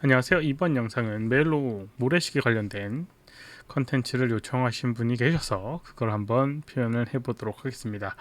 안녕하세요. 이번 영상은 메일로 모래시계 관련된 컨텐츠를 요청하신 분이 계셔서 그걸 한번 표현을 해보도록 하겠습니다.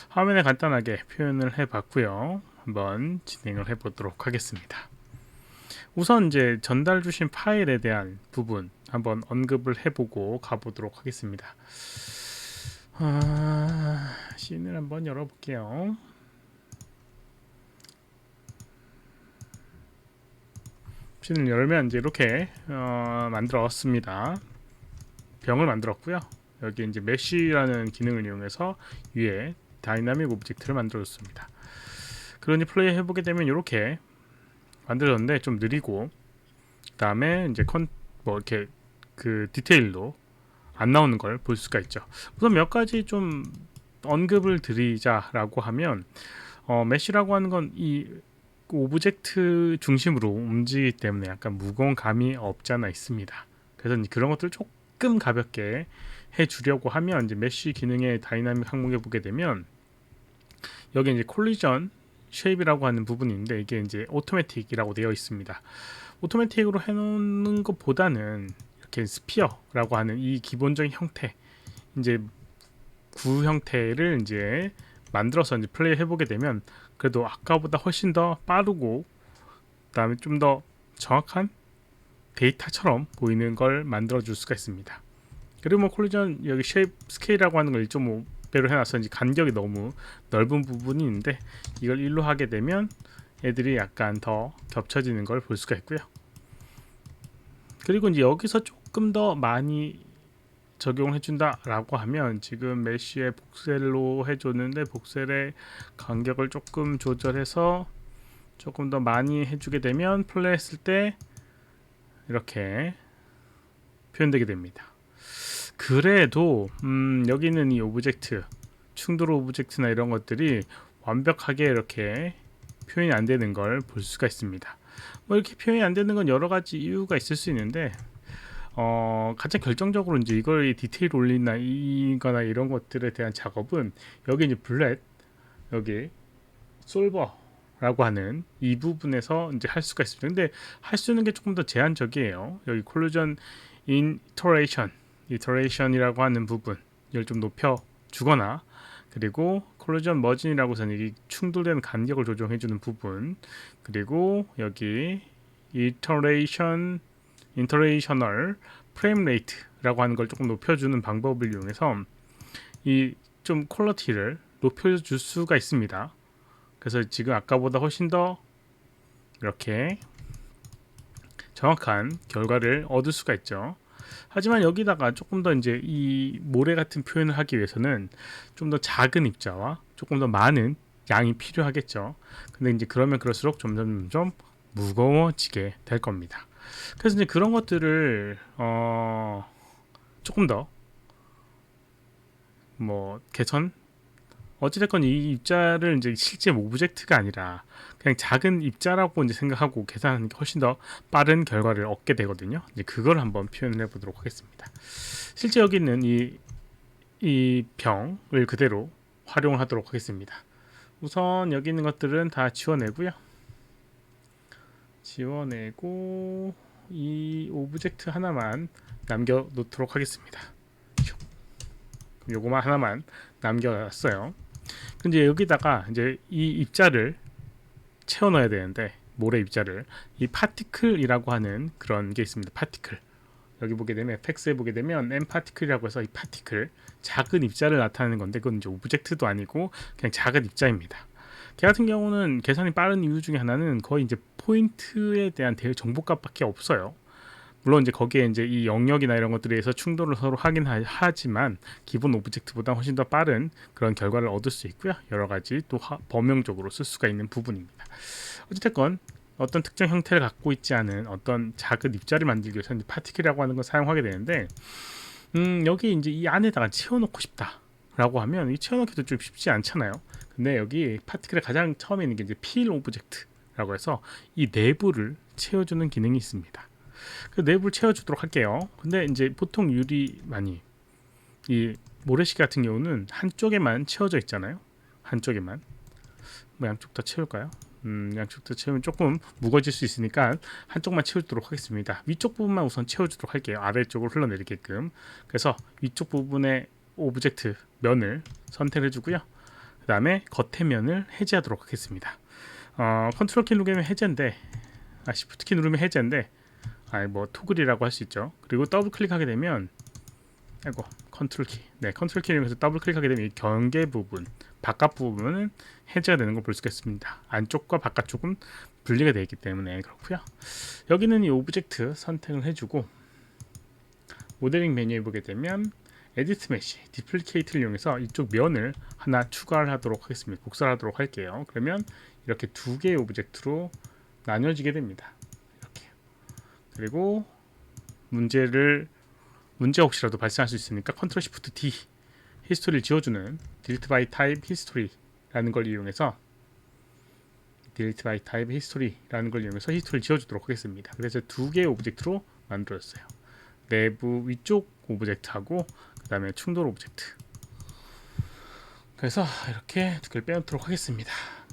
화면에 간단하게 표현을 해봤고요. 한번 진행을 해보도록 하겠습니다. 우선 이제 전달 주신 파일에 대한 부분 한번 언급을 해보고 가보도록 하겠습니다. 씬을 한번 열어볼게요. 씬을 열면 이제 이렇게 만들었습니다. 병을 만들었고요. 여기 이제 메쉬라는 기능을 이용해서 위에 다이나믹 오브젝트를 만들어줬습니다. 그러니 플레이 해보게 되면 이렇게 만들어졌는데 좀 느리고, 그 다음에 이제 이렇게 그 디테일도 안 나오는 걸 볼 수가 있죠. 우선 몇 가지 좀 언급을 드리자라고 하면, 메쉬라고 하는 건 이 오브젝트 중심으로 움직이기 때문에 약간 무거운 감이 없지 않아 있습니다. 그래서 그런 것들 조금 가볍게 해주려고 하면 이제 메쉬 기능의 다이나믹 항목에 보게 되면 여기 이제 콜리전 쉐입이라고 하는 부분인데 이게 이제 오토매틱이라고 되어 있습니다. 오토매틱으로 해놓는 것보다는 이렇게 스피어라고 하는 이 기본적인 형태, 이제 구 형태를 이제 만들어서 이제 플레이 해보게 되면 그래도 아까보다 훨씬 더 빠르고 그다음에 좀 더 정확한 데이터처럼 보이는 걸 만들어 줄 수가 있습니다. 그리고 뭐 콜리전 여기 쉐입 스케일이라고 하는 걸 1.5배로 해놔서 이제 간격이 너무 넓은 부분이 있는데 이걸 1로 하게 되면 애들이 약간 더 겹쳐지는 걸 볼 수가 있고요. 그리고 이제 여기서 조금 더 많이 적용을 해준다라고 하면 지금 메쉬의 복셀로 해줬는데 복셀의 간격을 조금 조절해서 조금 더 많이 해주게 되면 플레이했을 때 이렇게 표현되게 됩니다. 그래도 여기는 이 오브젝트, 충돌 오브젝트나 이런 것들이 완벽하게 이렇게 표현이 안 되는 걸 볼 수가 있습니다. 뭐 이렇게 표현이 안 되는 건 여러 가지 이유가 있을 수 있는데 가장 결정적으로 이제 이걸 디테일 올리나 이거나 이런 것들에 대한 작업은 여기 이제 블렛, 여기 솔버라고 하는 이 부분에서 이제 할 수가 있습니다. 근데 할 수 있는 게 조금 더 제한적이에요. 여기 콜루전 이터레이션이라고 하는 부분 이걸 좀 높여 주거나, 그리고 콜루전 머진이라고 해서 이 충돌되는 간격을 조정해주는 부분, 그리고 여기 인터레이셔널 프레임 레이트라고 하는 걸 조금 높여주는 방법을 이용해서 이 좀 퀄리티를 높여줄 수가 있습니다. 그래서 지금 아까보다 훨씬 더 이렇게 정확한 결과를 얻을 수가 있죠. 하지만 여기다가 조금 더 이제 이 모래 같은 표현을 하기 위해서는 좀 더 작은 입자와 조금 더 많은 양이 필요하겠죠. 근데 이제 그러면 그럴수록 점점 무거워지게 될 겁니다. 그래서 이제 그런 것들을 조금 더 개선, 어찌됐건 이 입자를 이제 실제 오브젝트가 아니라 그냥 작은 입자라고 이제 생각하고 계산하는 게 훨씬 더 빠른 결과를 얻게 되거든요. 이제 그걸 한번 표현을 해보도록 하겠습니다. 실제 여기 있는 이 병을 그대로 활용하도록 하겠습니다. 우선 여기 있는 것들은 다 지워내고요. 지워내고 이 오브젝트 하나만 남겨 놓도록 하겠습니다. 요거만 하나만 남겨놨어요. 근데 여기다가 이제 이 입자를 채워 넣어야 되는데, 모래 입자를 이 파티클이라고 하는 그런 게 있습니다. 파티클, 여기 보게 되면 팩스에 보게 되면 M 파티클이라고 해서 이 파티클, 작은 입자를 나타내는 건데 그건 이제 오브젝트도 아니고 그냥 작은 입자입니다. 걔 같은 경우는 계산이 빠른 이유 중에 하나는 거의 이제 포인트에 대한 정보값밖에 없어요. 물론 이제 거기에 이제 이 영역이나 이런 것들에 의해서 충돌을 서로 하긴 하지만 기본 오브젝트보다 훨씬 더 빠른 그런 결과를 얻을 수 있고요. 여러 가지 또 범용적으로 쓸 수가 있는 부분입니다. 어쨌든 어떤 특정 형태를 갖고 있지 않은 어떤 작은 입자를 만들기 위해서 파티클이라고 하는 걸 사용하게 되는데, 여기 이제 이 안에다가 채워놓고 싶다라고 하면 이 채워넣기도 좀 쉽지 않잖아요. 근데 여기 파티클의 가장 처음에 있는 게 이제 필 오브젝트라고 해서 이 내부를 채워주는 기능이 있습니다. 그 내부를 채워주도록 할게요. 근데 이제 보통 유리만이, 이 모래시계 같은 경우는 한쪽에만 채워져 있잖아요. 한쪽에만. 뭐 양쪽 다 채울까요? 양쪽 다 채우면 조금 무거워질 수 있으니까 한쪽만 채우도록 하겠습니다. 위쪽 부분만 우선 채워주도록 할게요. 아래쪽으로 흘러내리게끔. 그래서 위쪽 부분의 오브젝트 면을 선택해 주고요. 그 다음에 겉의 면을 해제하도록 하겠습니다. 컨트롤 키 누르면 해제인데, 시프트 키 누르면 해제인데, 뭐 토글이라고 할 수 있죠. 그리고 더블 클릭하게 되면, 컨트롤 키, 컨트롤 키 이용해서 더블 클릭하게 되면 이 경계 부분, 바깥 부분은 해제가 되는 걸 볼 수가 있습니다. 안쪽과 바깥쪽은 분리가 되어 있기 때문에 그렇고요. 여기는 이 오브젝트 선택을 해주고 모델링 메뉴에 보게 되면 에디트 메시, 디플리케이트를 이용해서 이쪽 면을 하나 추가를 하도록 하겠습니다. 복사하도록 할게요. 그러면 이렇게 두 개의 오브젝트로 나뉘어지게 됩니다. 이렇게. 그리고 문제가 혹시라도 발생할 수 있으니까 컨트롤 시프트 D 히스토리를 지워주는 delete by type history라는 걸 이용해서 히스토리를 지워주도록 하겠습니다. 그래서 두 개의 오브젝트로 만들어졌어요. 내부 위쪽 오브젝트하고 그 다음에 충돌 오브젝트. 그래서 이렇게 두 개를 빼놓도록 하겠습니다.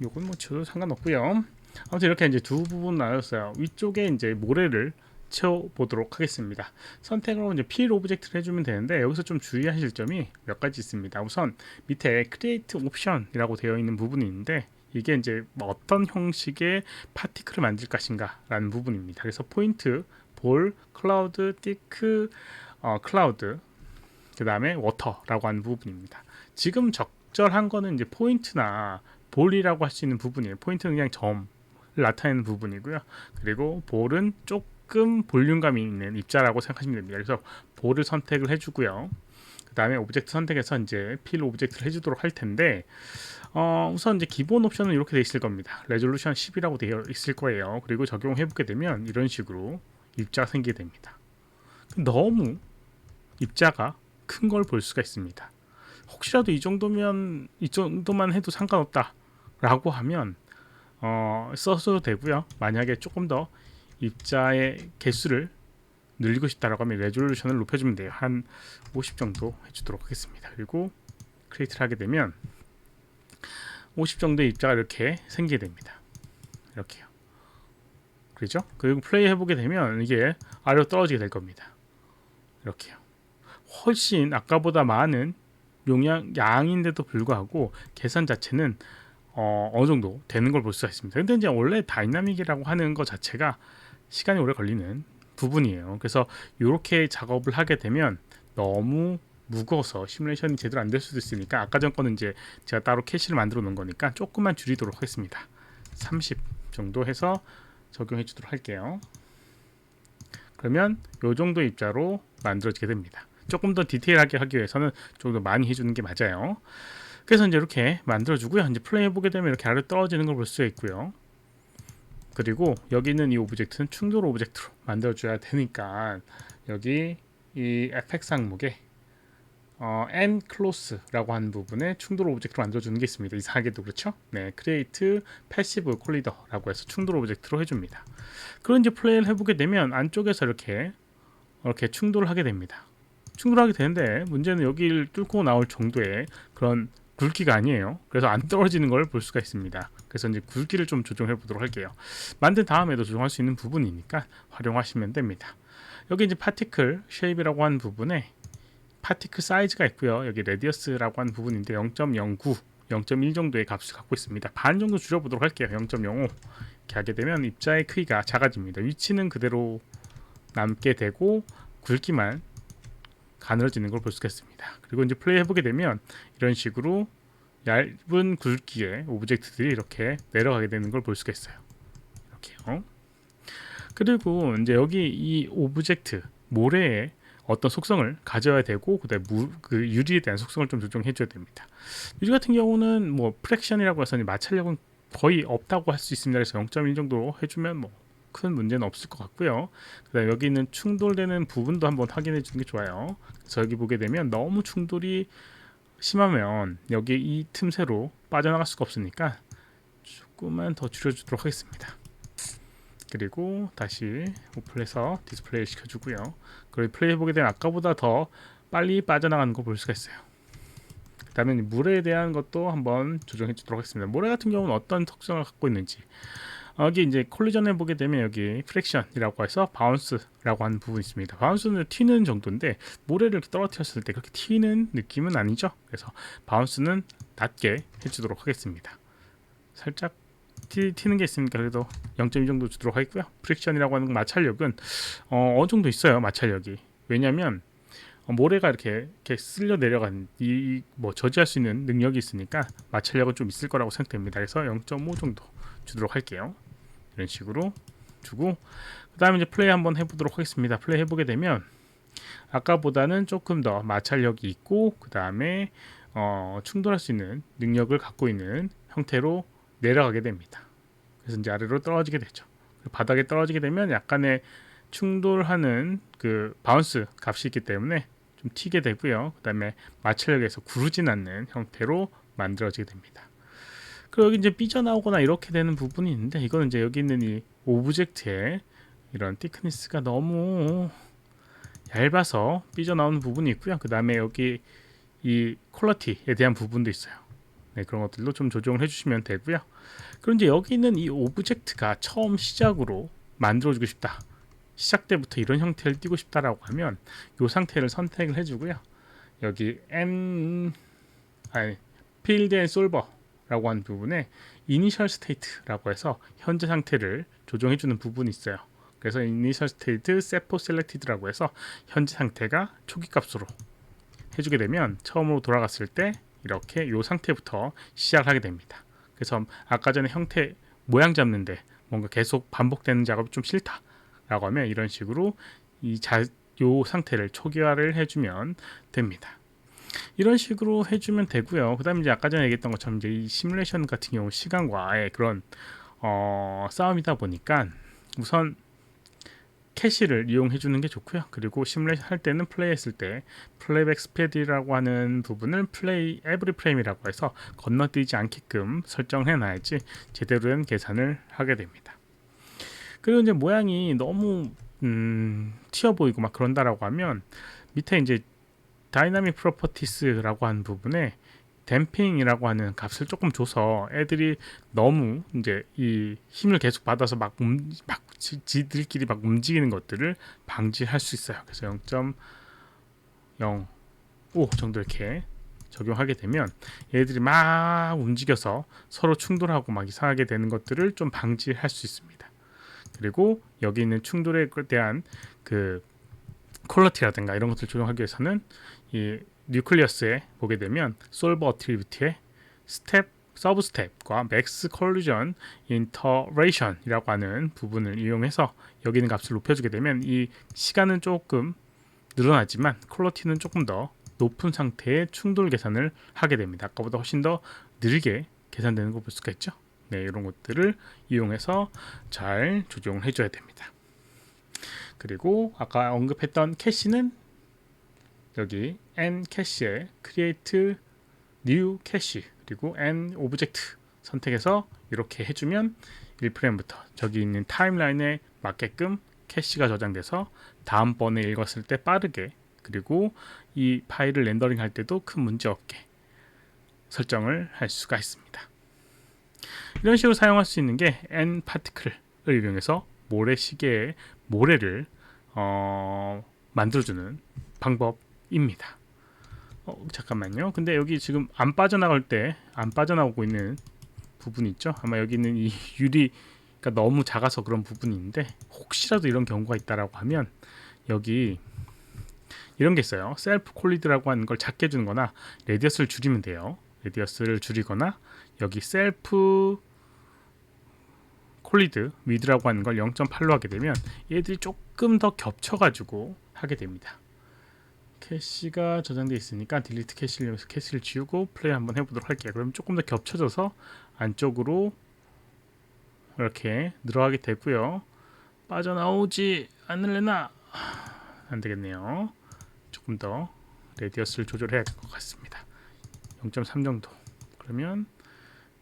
요건 뭐 지워도 상관없고요. 아무튼 이렇게 이제 두 부분 나눴어요. 위쪽에 이제 모래를 채워보도록 하겠습니다. 선택으로 이제 필 오브젝트를 해주면 되는데 여기서 좀 주의하실 점이 몇 가지 있습니다. 우선 밑에 크리에이트 옵션이라고 되어 있는 부분이 있는데 이게 이제 어떤 형식의 파티클을 만들 것인가 라는 부분입니다. 그래서 포인트, 볼, 클라우드, 띠크, 클라우드, 그 다음에 워터라고 하는 부분입니다. 지금 적절한 거는 이제 포인트나 볼이라고 할 수 있는 부분이에요. 포인트는 그냥 점을 나타내는 부분이고요. 그리고 볼은 조금 볼륨감이 있는 입자라고 생각하시면 됩니다. 그래서 볼을 선택을 해주고요. 그 다음에 오브젝트 선택해서 이제 필 오브젝트를 해주도록 할 텐데, 우선 이제 기본 옵션은 이렇게 되어 있을 겁니다. 레졸루션 10이라고 되어 있을 거예요. 그리고 적용해보게 되면 이런 식으로 입자가 생기게 됩니다. 너무 입자가 큰 걸 볼 수가 있습니다. 혹시라도 이 정도만 해도 상관없다라고 하면 써도 되고요. 만약에 조금 더 입자의 개수를 늘리고 싶다라고 하면 레졸루션을 높여주면 돼요. 한 50 정도 해주도록 하겠습니다. 그리고 크리에이트를 하게 되면 50 정도의 입자가 이렇게 생기게 됩니다. 이렇게요. 그렇죠? 그리고 플레이 해보게 되면 이게 아래로 떨어지게 될 겁니다. 이렇게요. 훨씬 아까보다 많은 양인데도 불구하고 계산 자체는 어느 정도 되는 걸 볼 수가 있습니다. 근데 이제 원래 다이나믹이라고 하는 것 자체가 시간이 오래 걸리는 부분이에요. 그래서 이렇게 작업을 하게 되면 너무 무거워서 시뮬레이션이 제대로 안 될 수도 있으니까 아까 전 거는 이제 제가 따로 캐시를 만들어 놓은 거니까 조금만 줄이도록 하겠습니다. 30 정도 해서 적용해 주도록 할게요. 그러면 이 정도 입자로 만들어지게 됩니다. 조금 더 디테일하게 하기 위해서는 좀 더 많이 해주는 게 맞아요. 그래서 이제 이렇게 만들어주고요. 이제 플레이 해보게 되면 이렇게 아래로 떨어지는 걸 볼 수가 있고요. 그리고 여기 있는 이 오브젝트는 충돌 오브젝트로 만들어줘야 되니까 여기 이 FX 항목에 and close라고 하는 부분에 충돌 오브젝트로 만들어주는 게 있습니다. 이상하게도 그렇죠? 네, create passive collider라고 해서 충돌 오브젝트로 해줍니다. 그런 이제 플레이를 해보게 되면 안쪽에서 이렇게 충돌을 하게 됩니다. 충돌하게 되는데 문제는 여기를 뚫고 나올 정도의 그런 굵기가 아니에요. 그래서 안 떨어지는 걸 볼 수가 있습니다. 그래서 이제 굵기를 좀 조정해 보도록 할게요. 만든 다음에도 조정할 수 있는 부분이니까 활용하시면 됩니다. 여기 이제 파티클 쉐입이라고 하는 부분에 파티클 사이즈가 있고요. 여기 레디어스라고 하는 부분인데 0.09, 0.1 정도의 값을 갖고 있습니다. 반 정도 줄여보도록 할게요. 0.05 이렇게 하게 되면 입자의 크기가 작아집니다. 위치는 그대로 남게 되고 굵기만 가늘어지는 걸 볼 수가 있습니다. 그리고 이제 플레이 해보게 되면 이런 식으로 얇은 굵기의 오브젝트들이 이렇게 내려가게 되는 걸 볼 수가 있어요. 이렇게요. 그리고 이제 여기 이 오브젝트 모래에 어떤 속성을 가져야 되고 그다음에 그 유리에 대한 속성을 좀 조정해 줘야 됩니다. 유리 같은 경우는 뭐 프랙션이라고 해서 마찰력은 거의 없다고 할 수 있습니다. 그래서 0.1 정도 해주면 뭐 큰 문제는 없을 것 같고요. 그다음에 여기 있는 충돌되는 부분도 한번 확인해 주는 게 좋아요. 그래서 여기 보게 되면 너무 충돌이 심하면 여기 이 틈새로 빠져나갈 수가 없으니까 조금만 더 줄여주도록 하겠습니다. 그리고 다시 오픈해서 디스플레이 시켜주고요. 그리고 플레이 해보게 되면 아까보다 더 빨리 빠져나가는 걸 볼 수가 있어요. 그다음에 물에 대한 것도 한번 조정해 주도록 하겠습니다. 모래 같은 경우는 어떤 특성을 갖고 있는지, 여기 이제 콜리전에 보게 되면 여기 프렉션이라고 해서 바운스라고 하는 부분이 있습니다. 바운스는 튀는 정도인데 모래를 이렇게 떨어뜨렸을 때 그렇게 튀는 느낌은 아니죠. 그래서 바운스는 낮게 해주도록 하겠습니다. 살짝 튀는 게 있으니까 그래도 0.2 정도 주도록 하겠고요. 프릭션이라고 하는 마찰력은 어느 정도 있어요. 마찰력이. 왜냐하면 모래가 이렇게 쓸려 내려간 뭐 저지할 수 있는 능력이 있으니까 마찰력은 좀 있을 거라고 생각됩니다. 그래서 0.5 정도 주도록 할게요. 이런 식으로 주고, 그 다음에 이제 플레이 한번 해보도록 하겠습니다. 플레이 해보게 되면 아까보다는 조금 더 마찰력이 있고, 그 다음에 충돌할 수 있는 능력을 갖고 있는 형태로 내려가게 됩니다. 그래서 이제 아래로 떨어지게 되죠. 바닥에 떨어지게 되면 약간의 충돌하는 그 바운스 값이 있기 때문에 좀 튀게 되고요. 그 다음에 마찰력에서 구르진 않는 형태로 만들어지게 됩니다. 그리고 여기 이제 삐져나오거나 이렇게 되는 부분이 있는데, 이거는 이제 여기 있는 이 오브젝트의 이런 티크니스가 너무 얇아서 삐져나오는 부분이 있고요. 그 다음에 여기 이 퀄리티에 대한 부분도 있어요. 네, 그런 것들도 좀 조정을 해주시면 되고요. 그럼 이제 여기 있는 이 오브젝트가 처음 시작으로 만들어주고 싶다, 시작 때부터 이런 형태를 띄고 싶다라고 하면 이 상태를 선택을 해주고요. 여기 필드 앤 솔버라고 하는 부분에 이니셜 스테이트라고 해서 현재 상태를 조정해주는 부분이 있어요. 그래서 이니셜 스테이트 세포 셀렉티드라고 해서 현재 상태가 초기 값으로 해주게 되면 처음으로 돌아갔을 때 이렇게 이 상태부터 시작하게 됩니다. 그래서 아까 전에 형태 모양 잡는데 뭔가 계속 반복되는 작업이 좀 싫다라고 하면 이런 식으로 이 상태를 초기화를 해주면 됩니다. 이런 식으로 해주면 되고요. 그 다음에 이제 아까 전에 얘기했던 것처럼 이제 이 시뮬레이션 같은 경우 시간과의 그런 싸움이다 보니까 우선 캐시를 이용해 주는 게 좋고요. 그리고 시뮬레이션 할 때는 플레이했을 때 플레이백 스피드라고 하는 부분을 플레이 에브리 프레임이라고 해서 건너뛰지 않게끔 설정해 놔야지 제대로 된 계산을 하게 됩니다. 그리고 이제 모양이 너무 튀어 보이고 막 그런다라고 하면 밑에 이제 다이나믹 프로퍼티스라고 하는 부분에 댐핑이라고 하는 값을 조금 줘서 애들이 너무 이제 이 힘을 계속 받아서 막 지들끼리 막 움직이는 것들을 방지할 수 있어요. 그래서 0.05 정도 이렇게 적용하게 되면 얘들이 막 움직여서 서로 충돌하고 막 이상하게 되는 것들을 좀 방지할 수 있습니다. 그리고 여기 있는 충돌에 대한 그 퀄리티라든가 이런 것들 조정하기 위해서는 이 뉴클리어스에 보게 되면 솔버 어트리뷰트의 스텝, 서브 스텝과 맥스 콜루전 인터레이션이라고 하는 부분을 이용해서 여기 있는 값을 높여주게 되면 이 시간은 조금 늘어나지만 퀄리티는 조금 더 높은 상태의 충돌 계산을 하게 됩니다. 아까보다 훨씬 더 느리게 계산되는 거 볼 수가 있죠. 네, 이런 것들을 이용해서 잘 조정을 해줘야 됩니다. 그리고 아까 언급했던 캐시는 여기 n 캐시에 create new 캐시 그리고 n 오브젝트 선택해서 이렇게 해주면 1프레임부터 저기 있는 타임라인에 맞게끔 캐시가 저장돼서 다음번에 읽었을 때 빠르게, 그리고 이 파일을 렌더링 할 때도 큰 문제 없게 설정을 할 수가 있습니다. 이런 식으로 사용할 수 있는 게 n 파티클을 이용해서 모래시계의 모래를 만들어주는 방법입니다. 잠깐만요. 근데 여기 지금 안 빠져나오고 있는 부분이 있죠. 아마 여기 있는 이 유리가 너무 작아서 그런 부분이 있는데, 혹시라도 이런 경우가 있다라고 하면 여기 이런 게 있어요. 셀프 콜리드라고 하는 걸 작게 해주는 거나 레디어스를 줄이면 돼요. 레디어스를 줄이거나 여기 셀프 콜리드 위드라고 하는 걸 0.8로 하게 되면 얘들이 조금 더 겹쳐가지고 하게 됩니다. 캐시가 저장되어 있으니까 딜리트 캐시를 이용해서 캐시를 지우고 플레이 한번 해보도록 할게요. 그럼 조금 더 겹쳐져서 안쪽으로 이렇게 늘어가게 되고요. 빠져나오지 않을래나? 안 되겠네요. 조금 더 레디어스를 조절해야 될 것 같습니다. 0.3 정도. 그러면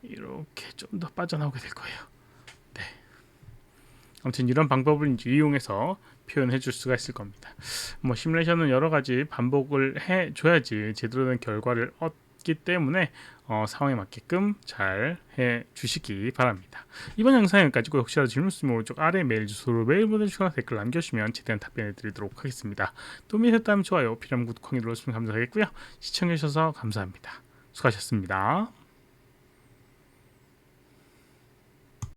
이렇게 좀 더 빠져나오게 될 거예요. 네. 아무튼 이런 방법을 이제 이용해서 표현해 줄 수가 있을 겁니다. 뭐 시뮬레이션은 여러 가지 반복을 해 줘야지 제대로 된 결과를 있기 때문에 상황에 맞게끔 잘 해주시기 바랍니다. 이번 영상 여기까지고 혹시라도 질문 있으면 오른쪽 아래 메일 주소로 메일 보내주시거나 댓글 남겨주시면 최대한 답변해 드리도록 하겠습니다. 도움이 됐다면 좋아요, 필요하면 구독하기 눌러주시면 감사하겠고요. 시청해주셔서 감사합니다. 수고하셨습니다.